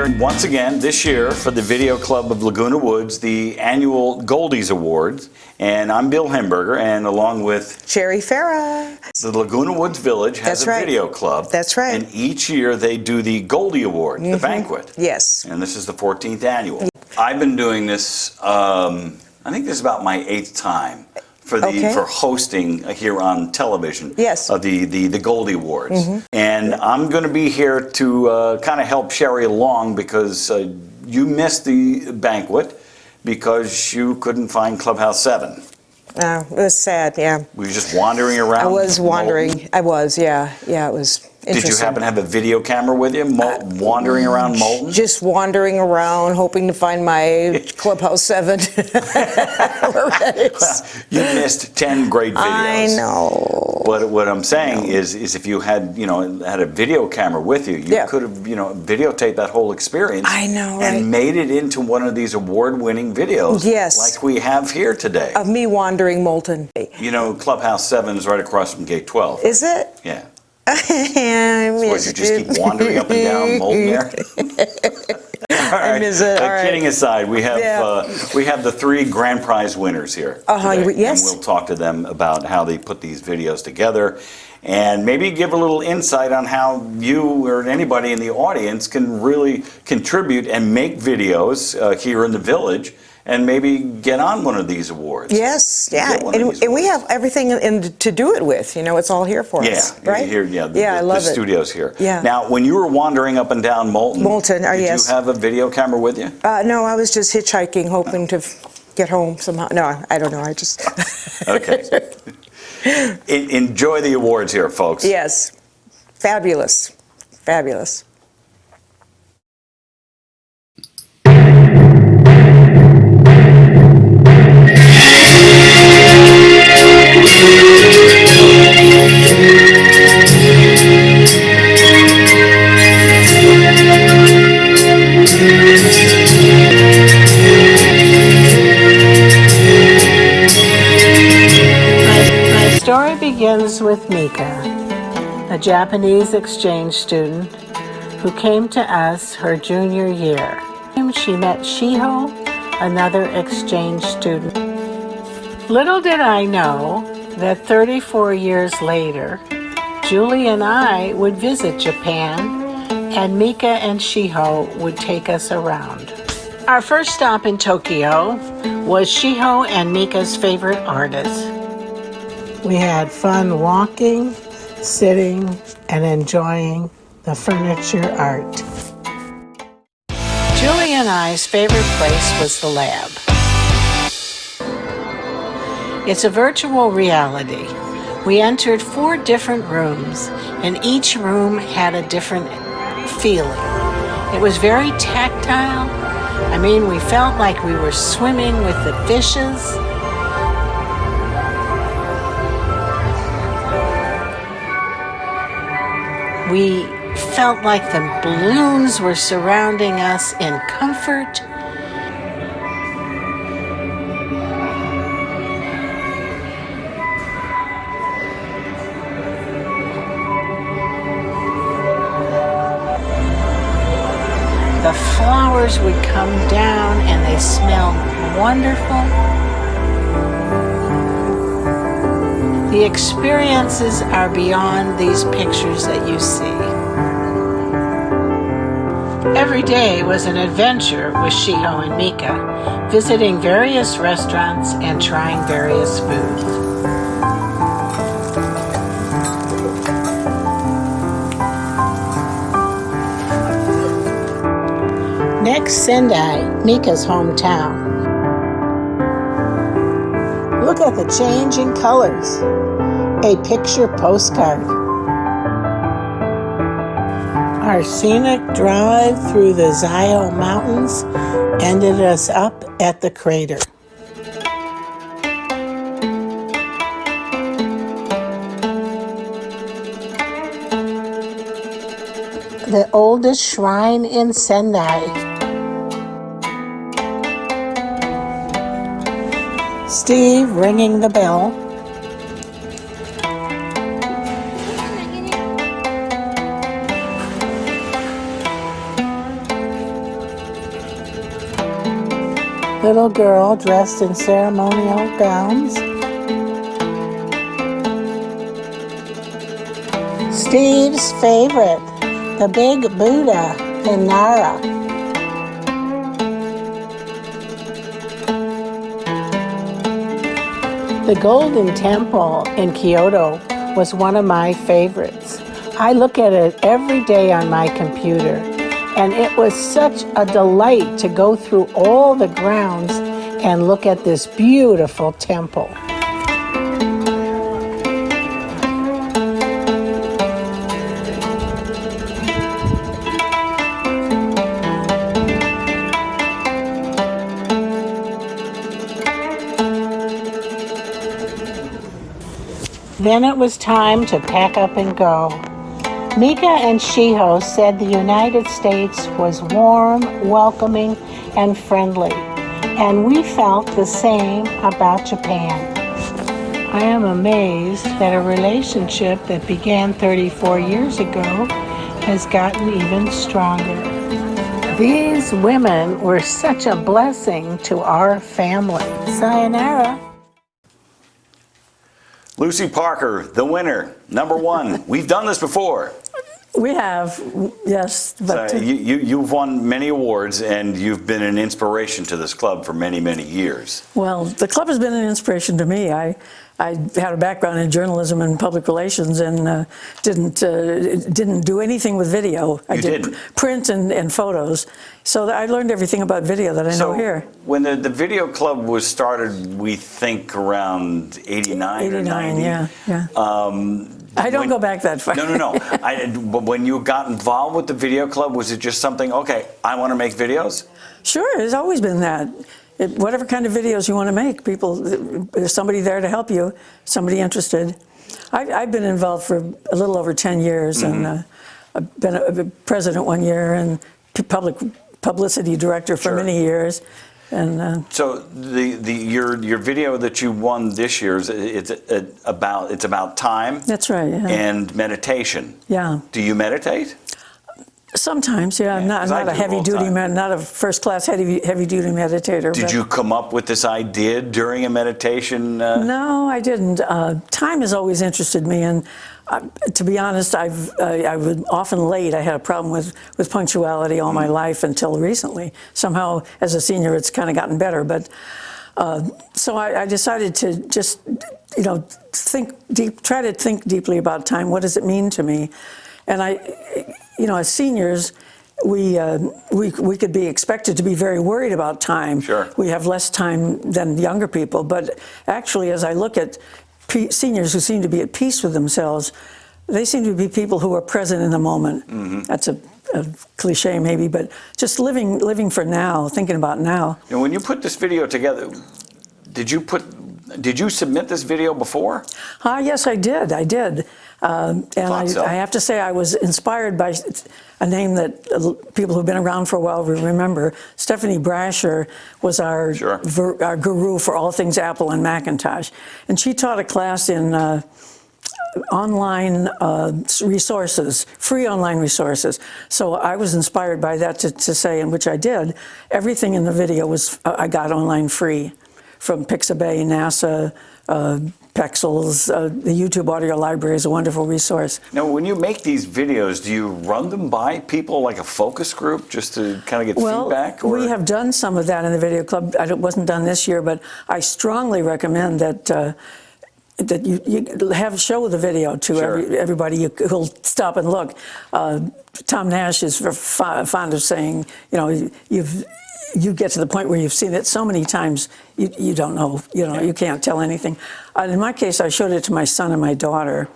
here once again this year for the Video Club of Laguna Woods, the annual Goldies Awards. And I'm Bill Hemberger, and along with Sherry Farah. The Laguna Woods Village has a video club. That's right. And each year they do the Goldie Awards, the banquet. Yes. And this is the 14th annual. I've been doing this, I think this is about my 8th time for hosting here on television. Yes. The Goldie Awards. And I'm going to be here to kind of help Sherry along because you missed the banquet because you couldn't find Clubhouse 7. It was sad, yeah. Were you just wandering around? I was wandering. Moulton? I was, yeah. Yeah, it was interesting. Did you happen to have a video camera with you, wandering around Moulton? Just wandering around, hoping to find my Clubhouse 7. You missed 10 great videos. I know. But what I'm saying is if you had, had a video camera with you, you could have, videotaped that whole experience. I know, and made it into one of these award-winning videos. Yes. Like we have here today. Of me wandering Moulton. Clubhouse 7 is right across from Gate 12. Is it? Yeah. I What, you just keep wandering up and down Moulton there? All right. I miss it. All right. Kidding aside, we have the 3 grand prize winners here today, yes. and we'll talk to them about how they put these videos together, and maybe give a little insight on how you or anybody in the audience can really contribute and make videos here in the village. And maybe get on one of these awards. Yes, yeah, and we have everything to do it with. It's all here for us, right? Here, I love the it. studio's here. Yeah. Now, when you were wandering up and down Moulton, yes. Did you have a video camera with you? No, I was just hitchhiking, hoping to get home somehow. No, I don't know. I just. Okay. Enjoy the awards here, folks. Yes, fabulous, fabulous. The story begins with Mika, a Japanese exchange student who came to us her junior year. She met Shiho, another exchange student. Little did I know that 34 years later, Julie and I would visit Japan, and Mika and Shiho would take us around. Our first stop in Tokyo was Shiho and Mika's favorite artist. We had fun walking, sitting, and enjoying the furniture art. Julie and I's favorite place was the lab. It's a virtual reality. We entered 4 different rooms, and each room had a different feeling. It was very tactile. We felt like we were swimming with the fishes. We felt like the balloons were surrounding us in comfort. The flowers would come down and they smelled wonderful. The experiences are beyond these pictures that you see. Every day was an adventure with Shiho and Mika, visiting various restaurants and trying various foods. Next, Sendai, Mika's hometown. Look at the change in colors. A picture postcard. Our scenic drive through the Zio Mountains ended us up at the crater. The oldest shrine in Sendai. Steve ringing the bell. little girl dressed in ceremonial gowns. Steve's favorite, the big Buddha in Nara. The Golden Temple in Kyoto was one of my favorites. I look at it every day on my computer, and it was such a delight to go through all the grounds and look at this beautiful temple. Then it was time to pack up and go. Mika and Shiho said the United States was warm, welcoming, and friendly, and we felt the same about Japan. I am amazed that a relationship that began 34 years ago has gotten even stronger. These women were such a blessing to our family. Sayonara. Lucy Parker, the winner, #1. We've done this before. We have, yes. But So you've won many awards, and you've been an inspiration to this club for many, many years. well, the club has been an inspiration to me. I had a background in journalism and public relations, and didn't do anything with video. I did didn't? print and photos. So I learned everything about video that I know here. When the video club was started, we think around 89 or 90. Yeah. I don't go back that far. No. But when you got involved with the video club, was it just something, okay, I want to make videos? Sure, it's always been that. Whatever kind of videos you want to make, there's somebody there to help you, somebody interested. I've been involved for a little over 10 years, and I've been a president 1 year and publicity director for many years. And So your video that you won this year it's about time. that's right. Yeah. And meditation. Yeah. Do you meditate? Sometimes, yeah. I'm 'cause I not a do all the heavy-duty, time. not a first-class heavy-duty meditator. Did but you come up with this idea during a meditation? No, I didn't. Time has always interested me, and to be honest, I was often late. I had a problem with punctuality all my life until recently. Somehow, as a senior, it's kind of gotten better. But so I decided to just, try to think deeply about time. What does it mean to me? And as seniors, we could be expected to be very worried about time. Sure. We have less time than younger people, but actually, as I look at seniors who seem to be at peace with themselves, they seem to be people who are present in the moment. Mm-hmm. That's a cliche maybe, but just living for now, thinking about now. And when you put this video together, did you submit this video before? Yes, I did. And so. I have to say I was inspired by a name that people who've been around for a while will remember. Stephanie Brasher was our guru for all things Apple and Macintosh. And she taught a class in online resources, free online resources. So I was inspired by that to say, and which I did, everything in the video was I got online free, from Pixabay, NASA, Pexels. The YouTube audio library is a wonderful resource. Now, when you make these videos, do you run them by people like a focus group just to kind of get feedback? We have done some of that in the video club. It wasn't done this year, but I strongly recommend that you show the video to everybody who'll stop and look. Tom Nash is fond of saying, you get to the point where you've seen it so many times, you don't know, you can't tell anything. In my case, I showed it to my son and my daughter.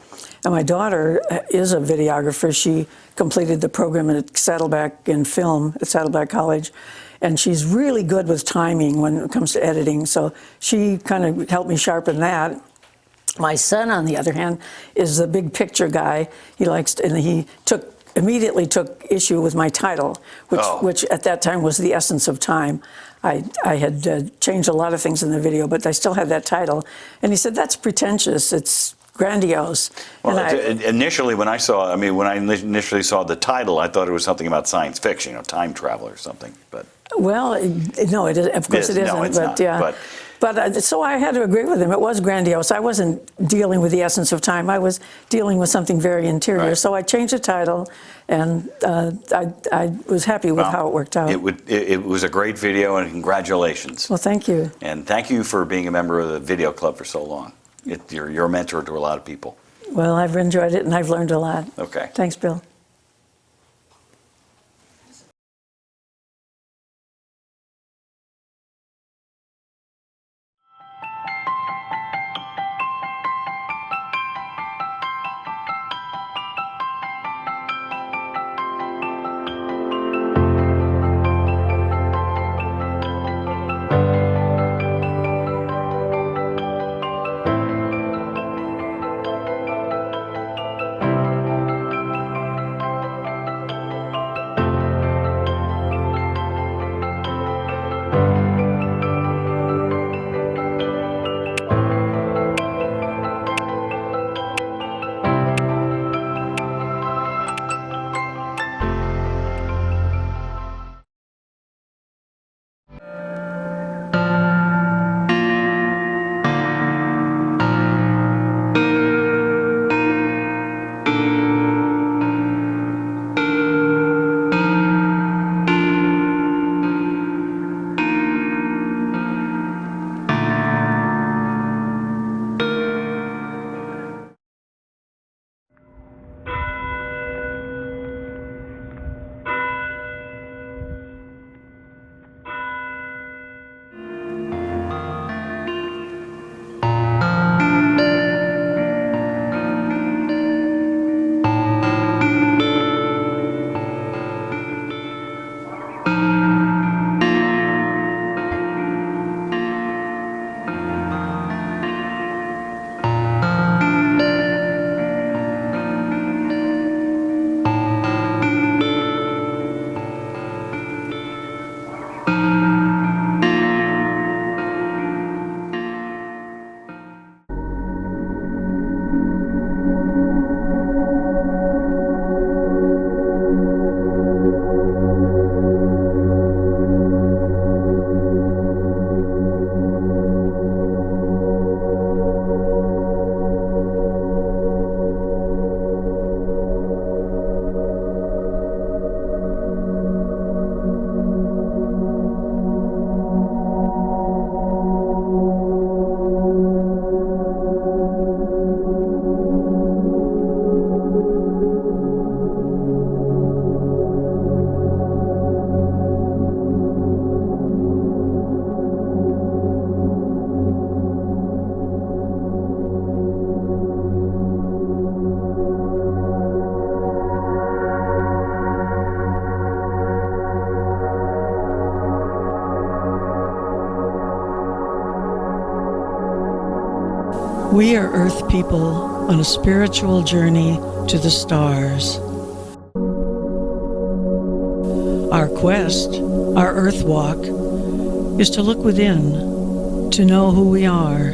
And my daughter is a videographer. She completed the program at Saddleback in film at Saddleback College. And she's really good with timing when it comes to editing. So she kind of helped me sharpen that. My son, on the other hand, is the big picture guy. He immediately took issue with my title, which at that time was The Essence of Time. I had changed a lot of things in the video, but I still had that title. And he said, that's pretentious, it's grandiose. Well, initially when I initially saw the title, I thought it was something about science fiction, time travel or something. But Well, no, it is, of course it Yes, isn't. no, it's but not, yeah. but- So I had to agree with him. It was grandiose. I wasn't dealing with the essence of time. I was dealing with something very interior. Right. So I changed the title, and I was happy with how it worked out. It was a great video, and congratulations. Well, thank you. And thank you for being a member of the video club for so long. You're a mentor to a lot of people. Well, I've enjoyed it, and I've learned a lot. Okay. Thanks, Bill. We are Earth people on a spiritual journey to the stars. Our quest, our Earth walk, is to look within, to know who we are.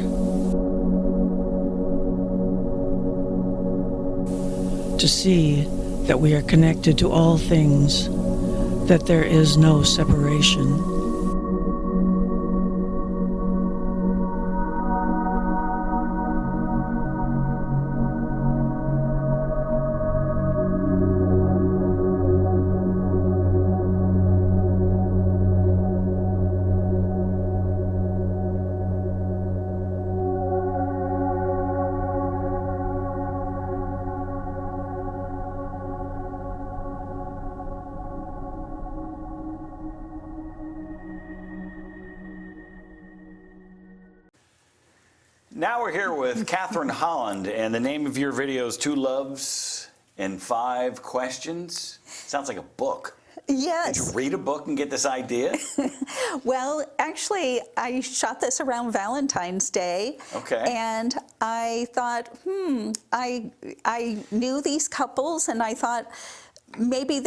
To see that we are connected to all things, that there is no separation. Now we're here with Catherine Holland, and the name of your video is 2 Loves and 5 Questions. Sounds like a book. Yes. Did you read a book and get this idea? Well, actually, I shot this around Valentine's Day. Okay. And I thought, I knew these couples, and I thought, maybe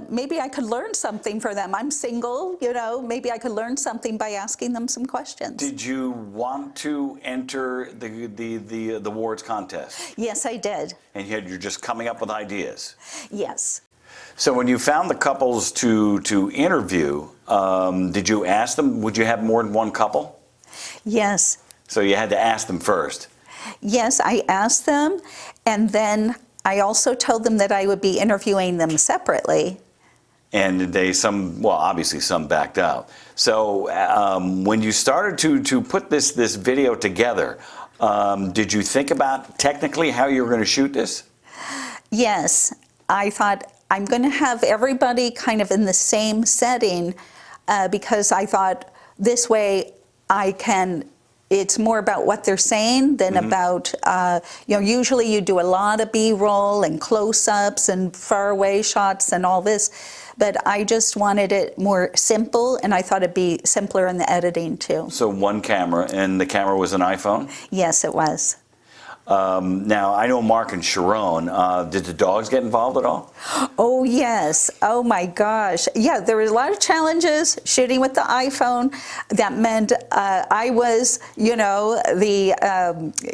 maybe I could learn something for them. I'm single, you know, maybe I could learn something by asking them some questions. Did you want to enter the awards contest? Yes, I did. And you're just coming up with ideas? Yes. So when you found the couples to interview, Did you ask them, would you have more than one couple? Yes. So you had to ask them first. Yes, I asked them, and then I also told them that I would be interviewing them separately. And obviously some backed out. So when you started to put this video together, did you think about technically how you were going to shoot this? Yes, I thought I'm going to have everybody kind of in the same setting because I thought this way it's more about what they're saying than about, usually you do a lot of B-roll and close-ups and faraway shots and all this, but I just wanted it more simple, and I thought it'd be simpler in the editing too. So one camera, and the camera was an iPhone? Yes, it was. Now, I know Mark and Sharon. Did the dogs get involved at all? Oh, yes. Oh, my gosh. Yeah, there was a lot of challenges shooting with the iPhone. That meant I was, the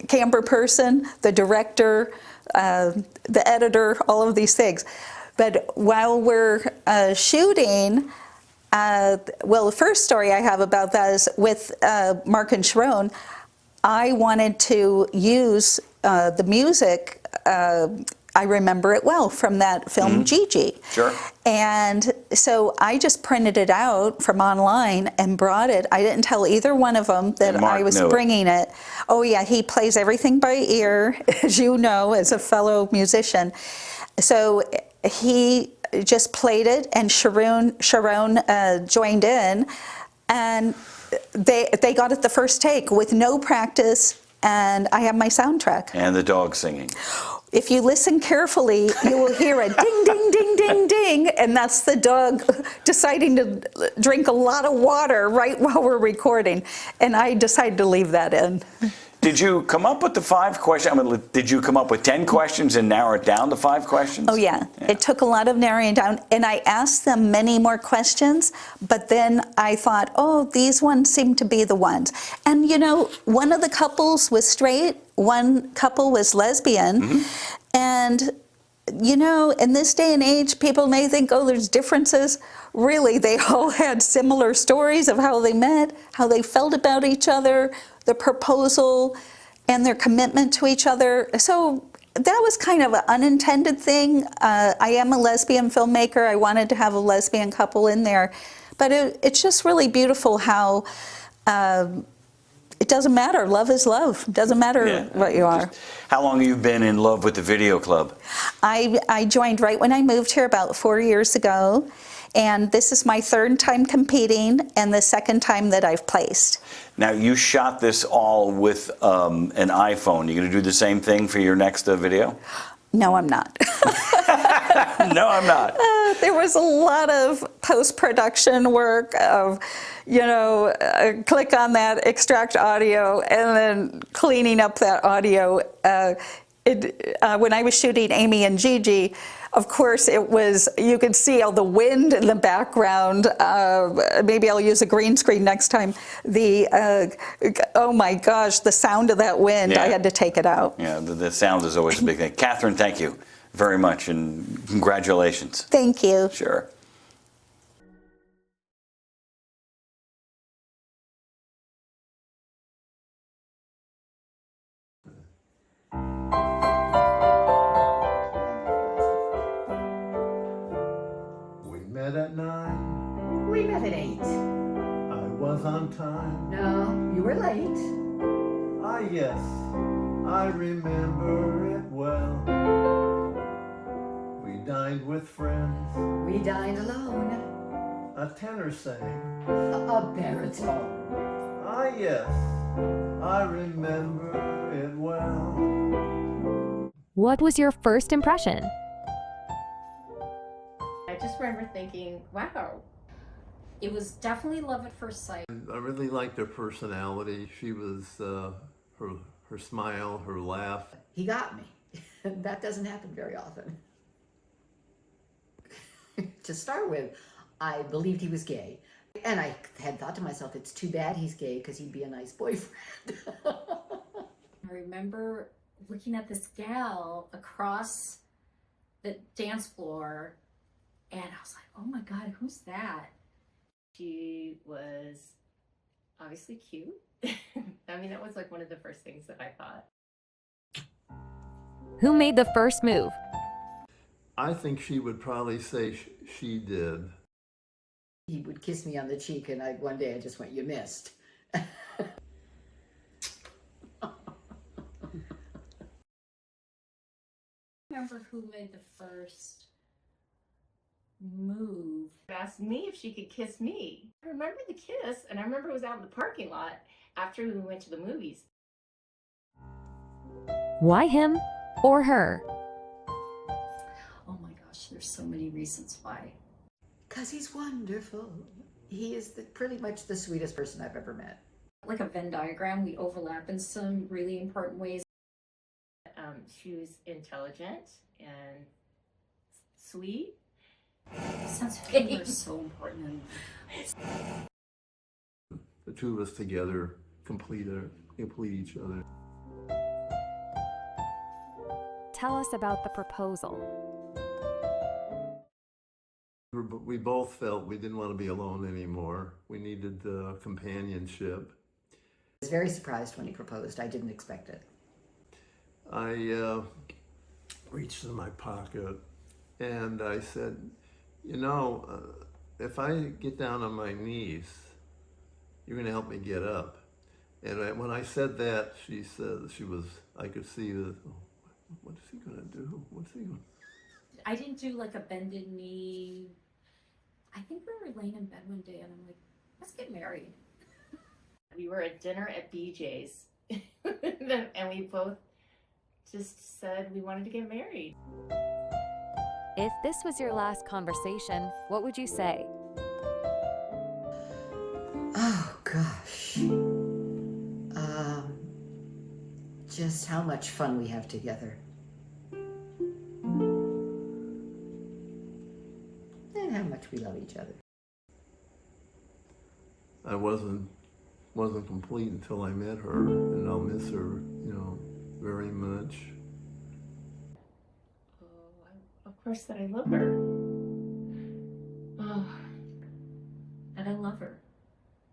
camera person, the director, the editor, all of these things. But while we're shooting, the first story I have about that is with Mark and Sharon. I wanted to use the music, I remember it well, from that film Gigi. Sure. And so I just printed it out from online and brought it. I didn't tell either one of them that I was bringing it. Oh yeah, he plays everything by ear, as you know, as a fellow musician. So he just played it, and Sharon joined in, and they got it the first take with no practice, and I have my soundtrack. And the dog singing. If you listen carefully, you will hear a ding, ding, ding, ding, ding, and that's the dog deciding to drink a lot of water right while we're recording, and I decided to leave that in. Did you come up with the 5 questions? I mean, did you come up with 10 questions and narrow it down to 5 questions? Oh, yeah. It took a lot of narrowing down, and I asked them many more questions, but then I thought, oh, these ones seem to be the ones. And, one of the couples was straight, one couple was lesbian, and, in this day and age, people may think, oh, there's differences. Really, they all had similar stories of how they met, how they felt about each other, the proposal, and their commitment to each other. So that was kind of an unintended thing. I am a lesbian filmmaker. I wanted to have a lesbian couple in there. But it's just really beautiful how it doesn't matter. Love is love. It doesn't matter what you are. How long have you been in love with the video club? I joined right when I moved here about 4 years ago. And this is my 3rd time competing and the 2nd time that I've placed. Now, you shot this all with an iPhone. You going to do the same thing for your next video? No, I'm not. No, I'm not. There was a lot of post-production work of, click on that, extract audio, and then cleaning up that audio. When I was shooting Amy and Gigi, of course, you could see all the wind in the background. Maybe I'll use a green screen next time. Oh my gosh, the sound of that wind, I had to take it out. Yeah, the sound is always a big thing. Catherine, thank you very much, and congratulations. Thank you. Sure. Met at 9. We met at 8. I was on time. No, you were late. Ah, yes, I remember it well. We dined with friends. We dined alone. A tenor sang. A baritone. Ah, yes, I remember it well. What was your first impression? I just remember thinking, wow, it was definitely love at first sight. I really liked her personality. She was, her smile, her laugh. He got me. That doesn't happen very often. To start with, I believed he was gay. And I had thought to myself, it's too bad he's gay because he'd be a nice boyfriend. I remember looking at this gal across the dance floor, and I was like, oh my God, who's that? She was obviously cute. I mean, that was like one of the first things that I thought. Who made the first move? I think she would probably say she did. He would kiss me on the cheek, and one day I just went, "You missed." Remember who made the first move? Asked me if she could kiss me. I remember the kiss, and I remember it was out in the parking lot after we went to the movies. Why him or her? Oh my gosh, there's so many reasons why. Because he's wonderful. He is pretty much the sweetest person I've ever met. Like a Venn diagram, we overlap in some really important ways. She was intelligent and sweet. Sense of humor is so important. The two of us together complete each other. Tell us about the proposal. We both felt we didn't want to be alone anymore. We needed companionship. I was very surprised when he proposed. I didn't expect it. I reached in my pocket and I said, you know, if I get down on my knees, you're going to help me get up. And when I said that, she said, I could see the, oh, what is he going to do? What's he going to I didn't do like a bended knee. I think we were laying in bed one day and I'm like, let's get married. We were at dinner at BJ's and we both just said we wanted to get married. If this was your last conversation, what would you say? Oh, gosh. Just how much fun we have together. And how much we love each other. I wasn't complete until I met her, and I'll miss her, very much. Of course that I love her. Oh, And I love her.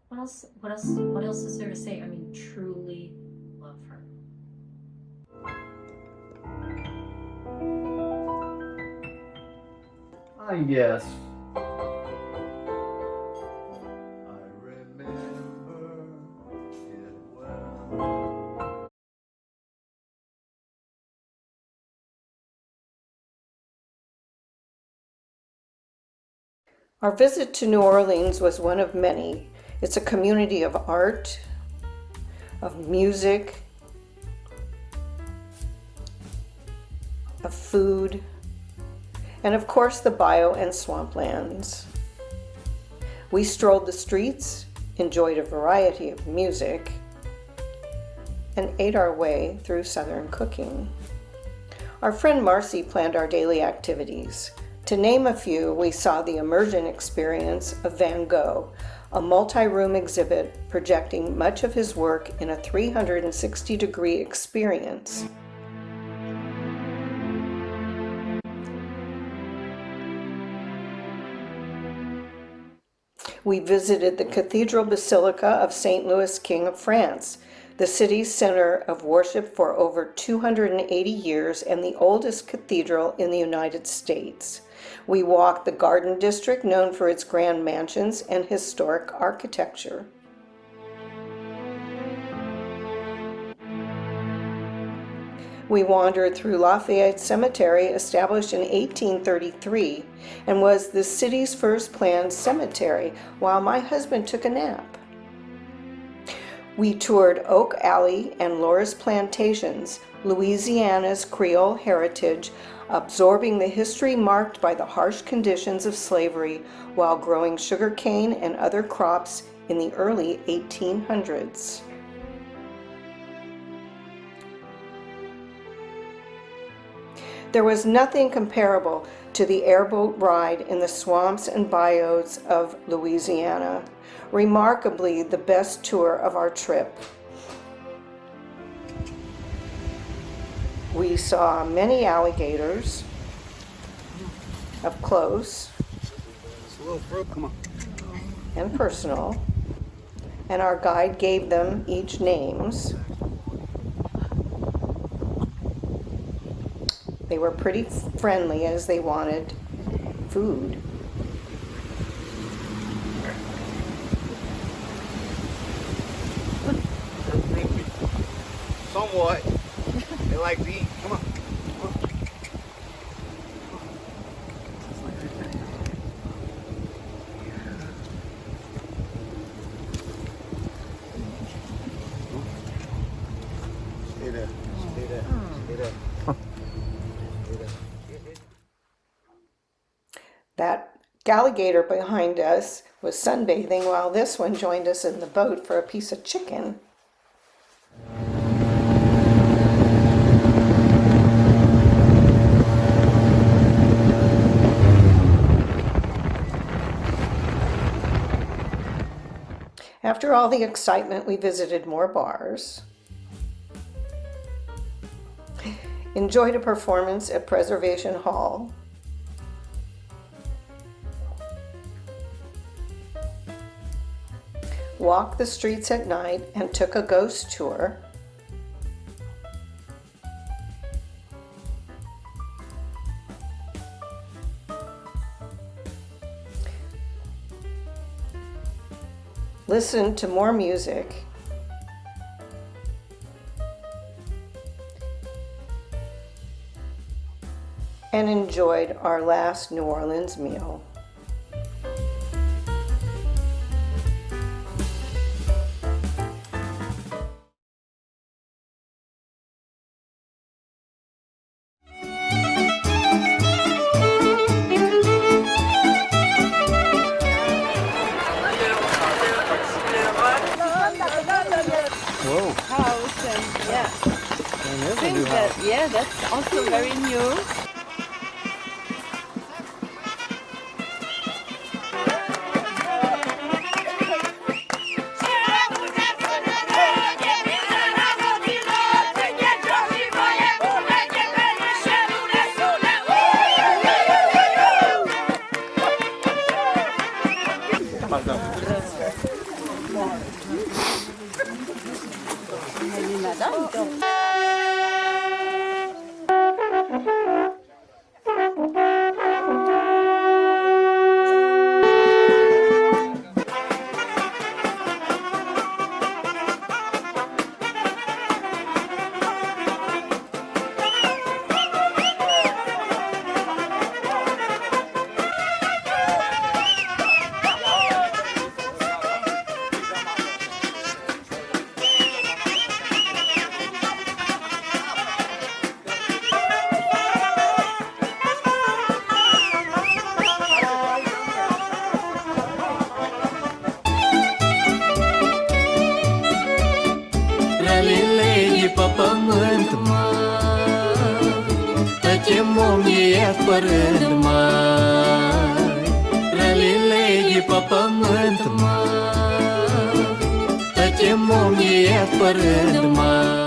What else is there to say? I mean, truly love her. Yes. Our visit to New Orleans was one of many. It's a community of art, of music, of food, and of course the bio and swamplands. We strolled the streets, enjoyed a variety of music, and ate our way through Southern cooking. Our friend Marcy planned our daily activities. To name a few, we saw the immersion experience of Van Gogh, a multi-room exhibit projecting much of his work in a 360-degree experience. We visited the Cathedral Basilica of St. Louis, King of France, the city's center of worship for over 280 years and the oldest cathedral in the United States. We walked the Garden District, known for its grand mansions and historic architecture. We wandered through Lafayette Cemetery, established in 1833, and was the city's first planned cemetery, while my husband took a nap. We toured Oak Alley and Laura's Plantations, Louisiana's Creole heritage, absorbing the history marked by the harsh conditions of slavery while growing sugarcane and other crops in the early 1800s. There was nothing comparable to the airboat ride in the swamps and bayous of Louisiana, remarkably the best tour of our trip. We saw many alligators up close. It's a little fruit, come on. and personal, and our guide gave them each names. They were pretty friendly as they wanted food. Somewhat. They like to eat. Come on. Stay there. Stay there. Stay there. Stay there. That alligator behind us was sunbathing while this one joined us in the boat for a piece of chicken. After all the excitement, we visited more bars, enjoyed a performance at Preservation Hall, walked the streets at night and took a ghost tour, listened to more music, and enjoyed our last New Orleans meal. Whoa. House and yeah. I think that yeah, that's also very new. părând mai, rălilegi pe pământ mai, tăce momie părând mai.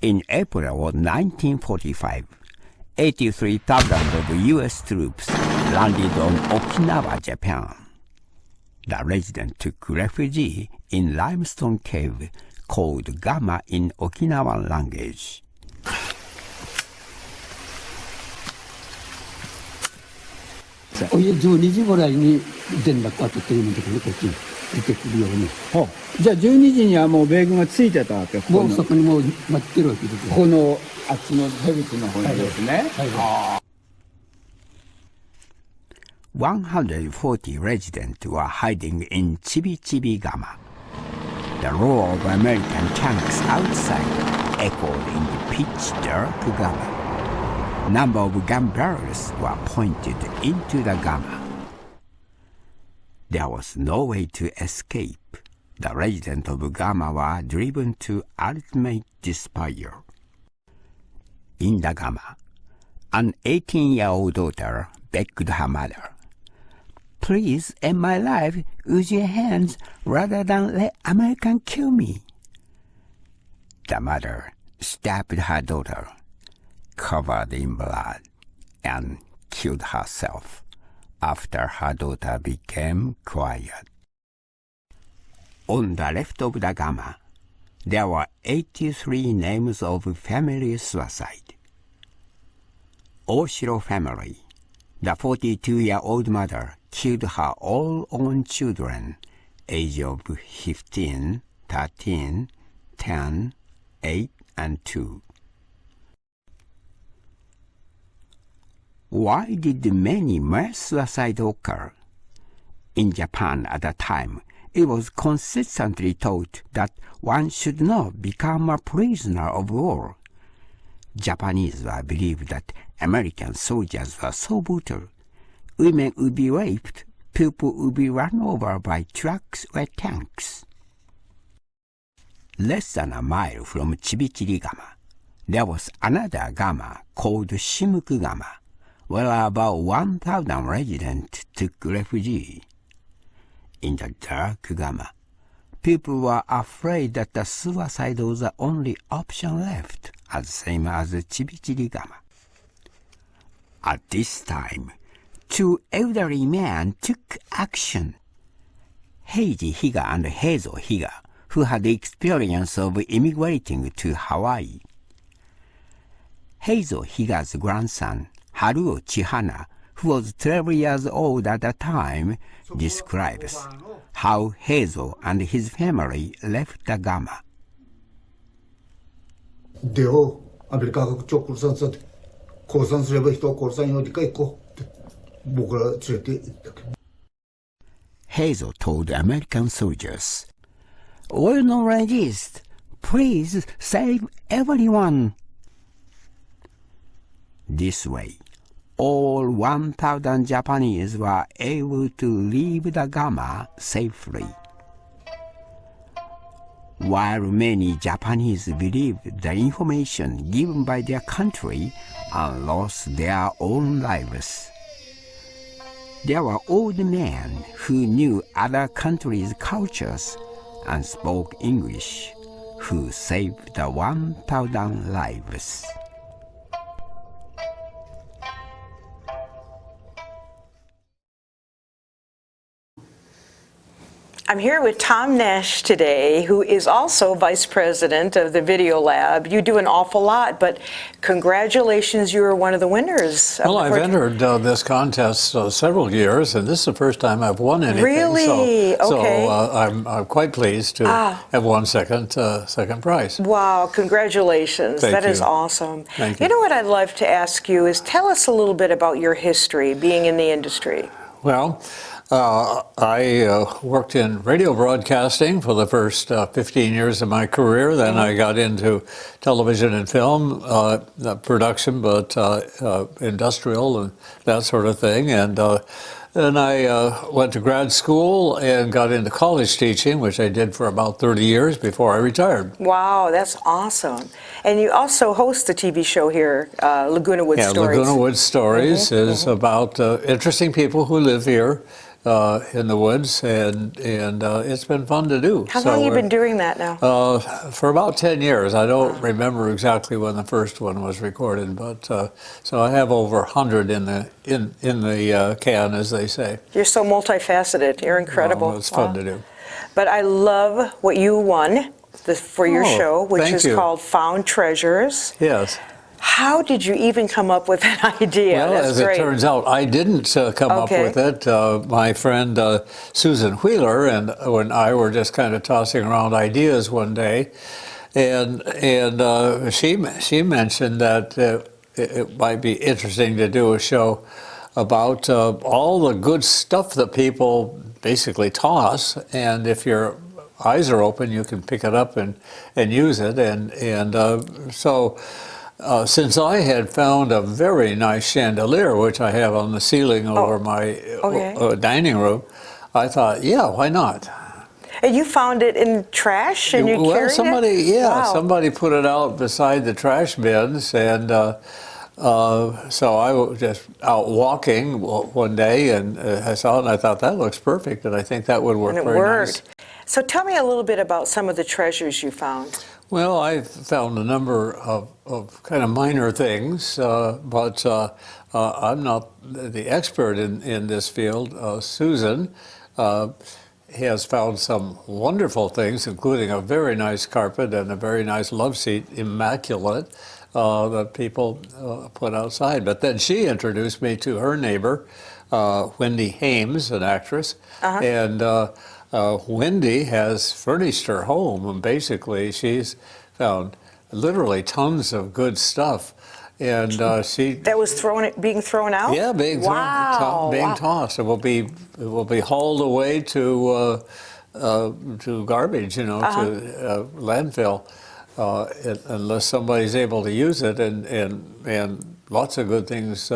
In April of 1945, 83,000 of U.S. troops landed on Okinawa, Japan. The residents took refuge in limestone cave called Gama in Okinawan language. 어, 12시ぐらいに連絡かけてるんだけど、こっちに出てくるように。じゃあ12時にはもう米軍がついてたわけ？もうそこにもう待ってるわけです。このあっちの出口の方にですね。はい。 140 residents were hiding in Chibi-Chibi-Gama. The roar of American tanks outside echoed in the pitch dark Gama. Number of gun barrels were pointed into the Gama. There was no way to escape. The residents of Gama were driven to ultimate despair. In the Gama, an 18-year-old daughter begged her mother, "Please end my life with your hands rather than let American kill me." The mother stabbed her daughter, covered in blood, and killed herself after her daughter became quiet. On the left of the Gama, there were 83 names of family suicide. Oshiro family. The 42-year-old mother killed her all own children, age of 15, 13, 10, 8, and 2. Why did many mass suicides occur? In Japan at the time, it was consistently taught that one should not become a prisoner of war. Japanese were believed that American soldiers were so brutal. Women would be raped, people would be run over by trucks or tanks. Less than a mile from Chibi-Chibi-Gama, there was another Gama called Shimuku-Gama, where about 1,000 residents took refuge. In the dark Gama, people were afraid that the suicide was the only option left, as same as Chibi-Chibi-Gama. At this time, 2 elderly men took action. Heiji Higa and Heizo Higa, who had the experience of immigrating to Hawaii. Heizo Higa's grandson, Haruo Chihana, who was 12 years old at the time, describes how Heizo and his family left the Gama. 出よう、アメリカが超殺さんさって降参すれば人を殺さんようにか行こうって僕ら連れて行ったけど。Heizo told American soldiers, "We're not resist. Please save everyone." This way, all 1,000 Japanese were able to leave the Gama safely. While many Japanese believed the information given by their country and lost their own lives, there were old men who knew other countries' cultures and spoke English who saved the 1,000 lives. I'm here with Tom Nash today, who is also Vice President of the Video Lab. You do an awful lot, but congratulations, you were one of the winners. Well, I've entered this contest several years, and this is the first time I've won anything. Really? Okay. So I'm quite pleased to have won second prize. Wow, congratulations. That is awesome. Thank you. You know what I'd love to ask you is tell us a little bit about your history being in the industry. Well, I worked in radio broadcasting for the first 15 years of my career. Then I got into television and film production, but industrial and that sort of thing. And then I went to grad school and got into college teaching, which I did for about 30 years before I retired. Wow, that's awesome. And you also host the TV show here, Laguna Woods Stories. Laguna Woods Stories is about interesting people who live here in the woods, and it's been fun to do. How long have you been doing that now? For about 10 years. I don't remember exactly when the first one was recorded, but so I have over 100 in the can, as they say. You're so multifaceted. You're incredible. Well, it's fun to do. But I love what you won for your show, which is called Found Treasures. Yes. How did you even come up with that idea? Well, That's as great. it turns out, I didn't come up with it. My friend Susan Wheeler and I were just kind of tossing around ideas one day, and she mentioned that it might be interesting to do a show about all the good stuff that people basically toss, and if your eyes are open, you can pick it up and use it, so. Since I had found a very nice chandelier, which I have on the ceiling over my dining room, I thought, yeah, why not? And you found it in trash, and you carried it? Somebody put it out beside the trash bins, and so I was just out walking one day, and I saw it, and I thought, that looks perfect, and I think that would work very nice. So tell me a little bit about some of the treasures you found. Well, I've found a number of kind of minor things, but I'm not the expert in this field. Susan has found some wonderful things, including a very nice carpet and a very nice love seat, immaculate, that people put outside. But then she introduced me to her neighbor, Wendy Hames, an actress, and Wendy has furnished her home, and basically she's found literally tons of good stuff, and she that was being thrown out. Yeah, being tossed. It will be hauled away to garbage, to landfill, unless somebody's able to use it, and lots of good things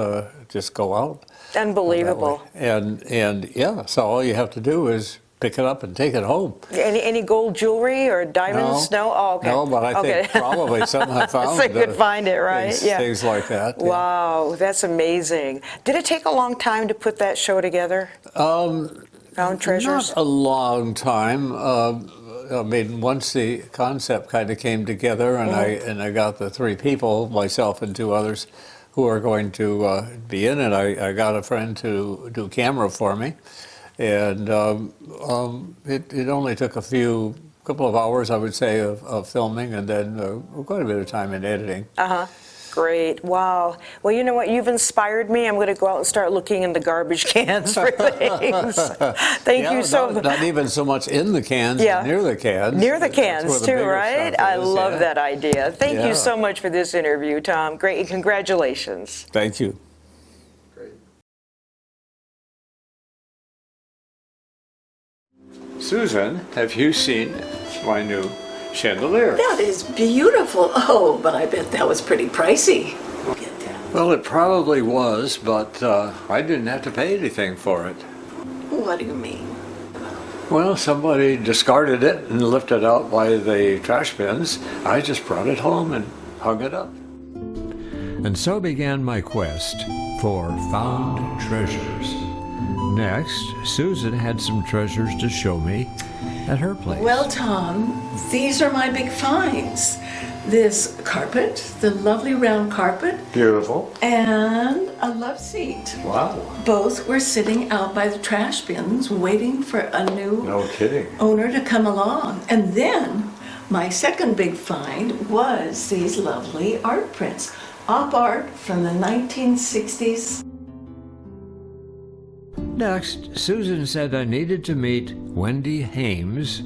just go out. Unbelievable. And yeah, so all you have to do is pick it up and take it home. Any gold jewelry or diamonds? No? Oh, okay. No, but I think probably some have found so you could find it, right? Things like that. Wow, that's amazing. Did it take a long time to put that show together? Found Treasures? Not a long time. I mean, once the concept kind of came together, and I got the three people, myself and two others, who are going to be in it. I got a friend to do camera for me. And it only took a couple of hours, I would say, of filming, and then quite a bit of time in editing. Great. Wow. Well, you know what? You've inspired me. I'm going to go out and start looking in the garbage cans for things. Thank you so much. Not even so much in the cans, near the cans. Near the cans, too, right? I love that idea. Thank you so much for this interview, Tom. Great. And congratulations. Thank you. Susan, have you seen my new chandelier? That is beautiful. Oh, but I bet that was pretty pricey. Well, it probably was, but I didn't have to pay anything for it. What do you mean? Well, somebody discarded it and left it out by the trash bins. I just brought it home and hung it up. And so began my quest for found treasures. Next, Susan had some treasures to show me at her place. Well, Tom, these are my big finds. This carpet, the lovely round carpet. Beautiful. And a love seat. Wow. Both were sitting out by the trash bins waiting for a new owner to come along. And then my second big find was these lovely art prints. Op art from the 1960s. Next, Susan said I needed to meet Wendy Hames,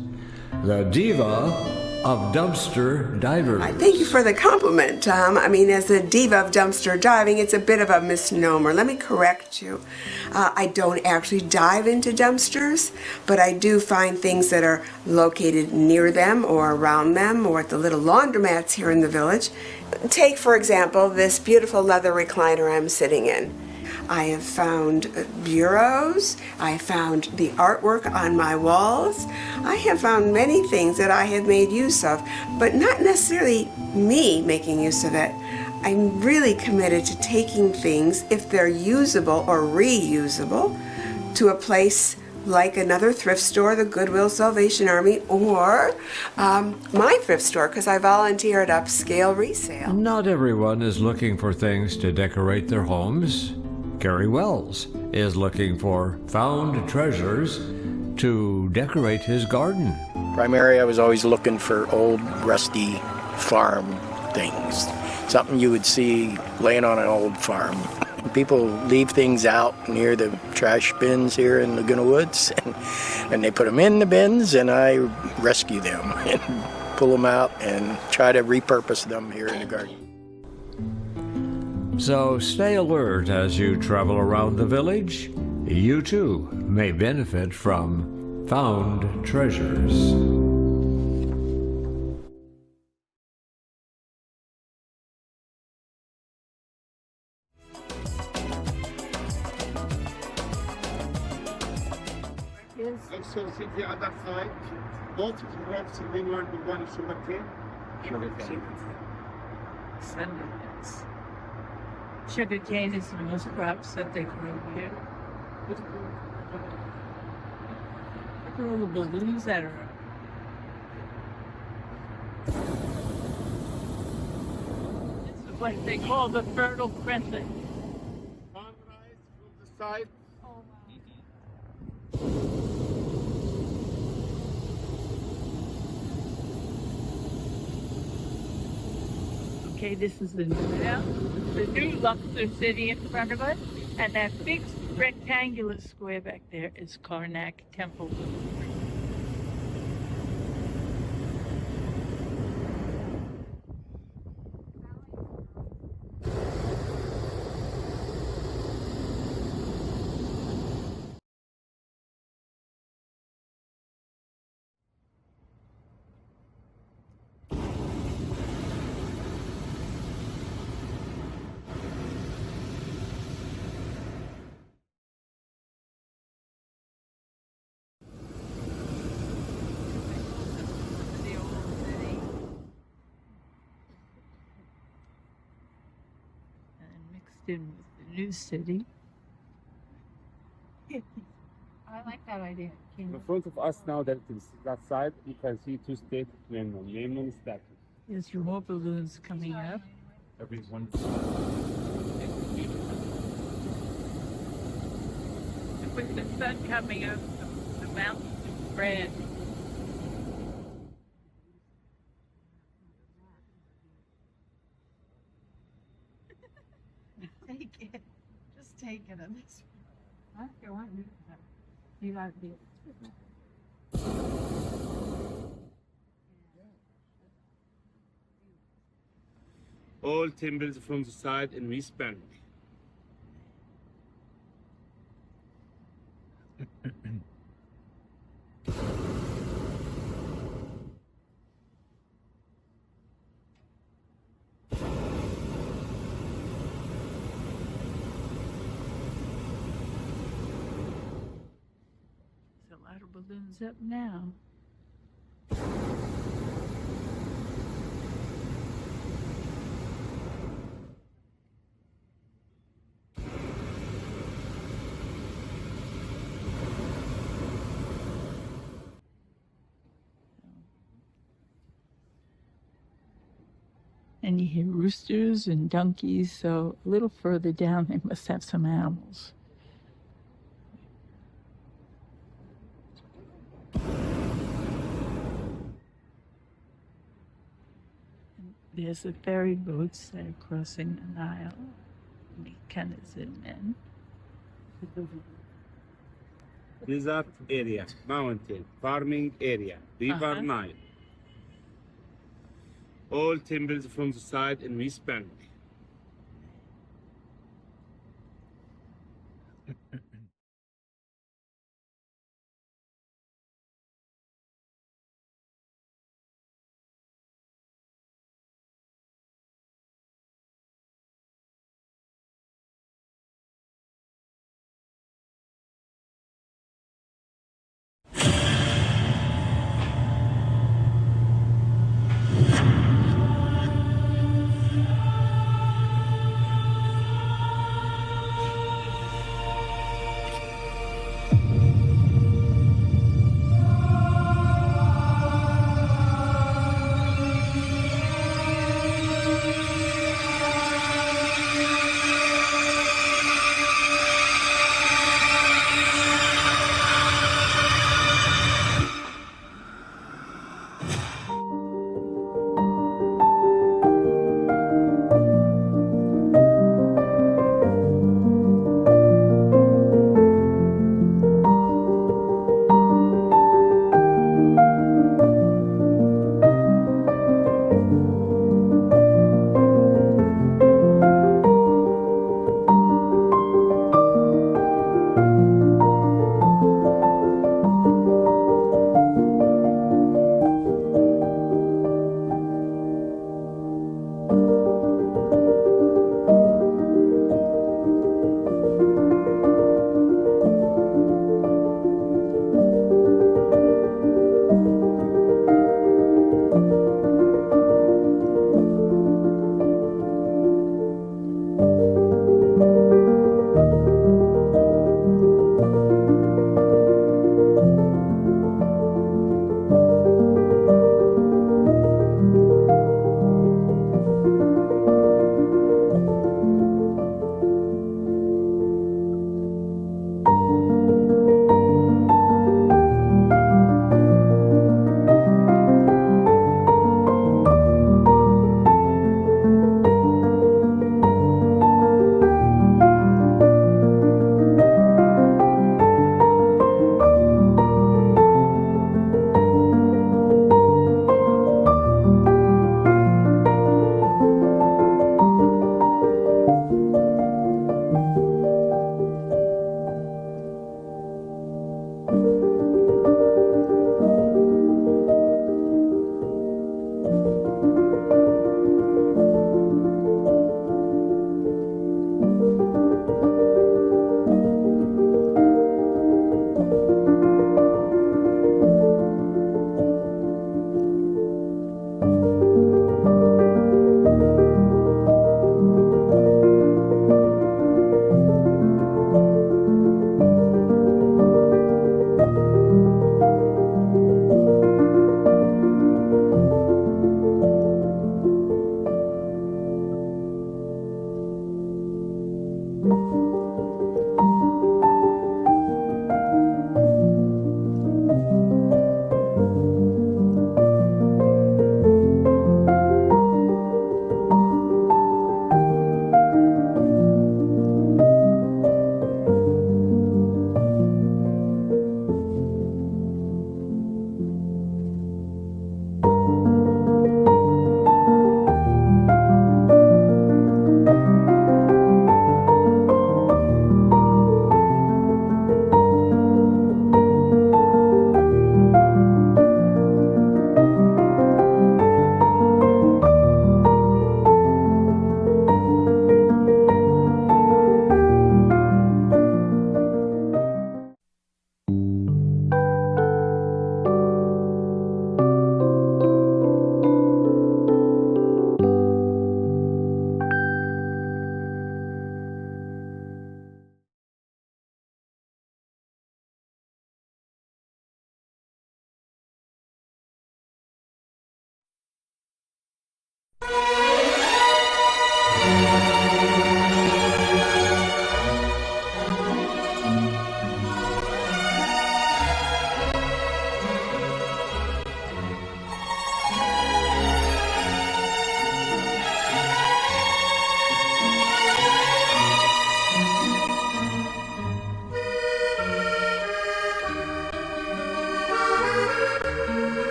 the diva of dumpster divers. Thank you for the compliment, Tom. I mean, as a diva of dumpster diving, it's a bit of a misnomer. Let me correct you. I don't actually dive into dumpsters, but I do find things that are located near them or around them or at the little laundromats here in the village. Take, for example, this beautiful leather recliner I'm sitting in. I have found bureaus, I found the artwork on my walls. I have found many things that I have made use of, but not necessarily me making use of it. I'm really committed to taking things, if they're usable or reusable, to a place like another thrift store, the Goodwill Salvation Army, or my thrift store, because I volunteer at Upscale Resale. Not everyone is looking for things to decorate their homes. Gary Wells is looking for found treasures to decorate his garden. Primarily, I was always looking for old, rusty farm things. Something you would see laying on an old farm. People leave things out near the trash bins here in Laguna Woods, and they put them in the bins, and I rescue them and pull them out and try to repurpose them here in the garden. So stay alert as you travel around the village. You too may benefit from found treasures. Also, see the other side, both grapes and then one sugar cane. Sugar cane is the most crops that they grow here. Look at all the balloons that are. This is what they call the Fertile Crescent. Sunrise from the side. Okay, this is the new Luxor city in front of us, and that big rectangular square back there is Karnak Temple. In with the new city. I like that idea. In front of us now, that is that side, you can see two states name and status. There's more balloons coming up. Everyone. With the sun coming up, the mountains are red. Take it. Just take it on this one. I don't want you to. You gotta be. All timbers from the side in West Bank. A lot of balloons up now. And you hear roosters and donkeys, so a little further down they must have some animals. There's the ferry boats that are crossing the Nile. Mechanism men. Desert area, mountain, farming area, river Nile. All timbers from the side in West Bank.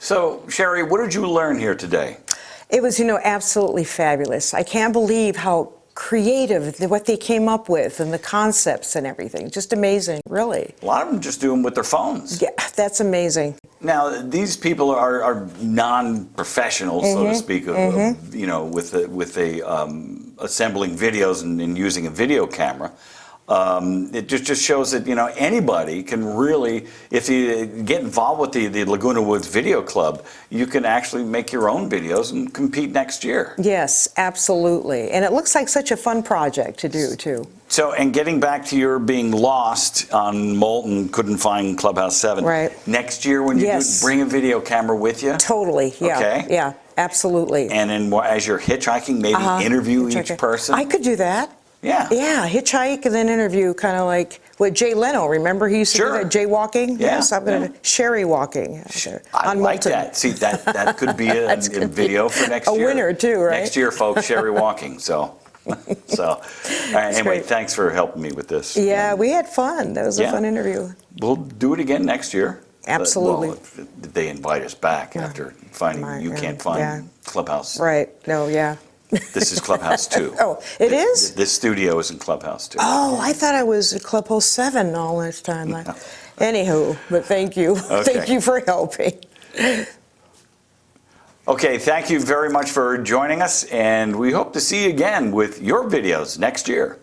So, Sherry, what did you learn here today? It was, absolutely fabulous. I can't believe how creative, what they came up with and the concepts and everything. Just amazing, really. A lot of them just do them with their phones. Yeah, that's amazing. Now, these people are non-professionals, so to speak, assembling videos and using a video camera. It just shows that anybody can really, if you get involved with the Laguna Woods Video Club, you can actually make your own videos and compete next year. Yes, absolutely. And it looks like such a fun project to do, too. So, and getting back to your being lost on Moulton, couldn't find Clubhouse 7. Right. Next year when you do, bring a video camera with you. Totally, yeah. Okay. Yeah, absolutely. And then as you're hitchhiking, maybe interview each person. I could do that. Yeah. Yeah, hitchhike and then interview, kind of like what Jay Leno, remember he used to do that jaywalking? Yeah. Yes, I'm going to Sherry walking. I on like Moulton. that. See, that could be a video for next year. A winner too, right? Next year, folks, Sherry walking. So, all right, anyway, great. Thanks for helping me with this. Yeah, we had fun. That was a fun interview. We'll do it again next year. Absolutely. Well, if they invite us back after finding you can't find Clubhouse. Right. No, yeah. This is Clubhouse 2. Oh, it is? This studio is in Clubhouse 2. Oh, I thought I was at Clubhouse 7 all this time. Anywho, but thank you. Okay. Thank you for helping. Okay, thank you very much for joining us, and we hope to see you again with your videos next year.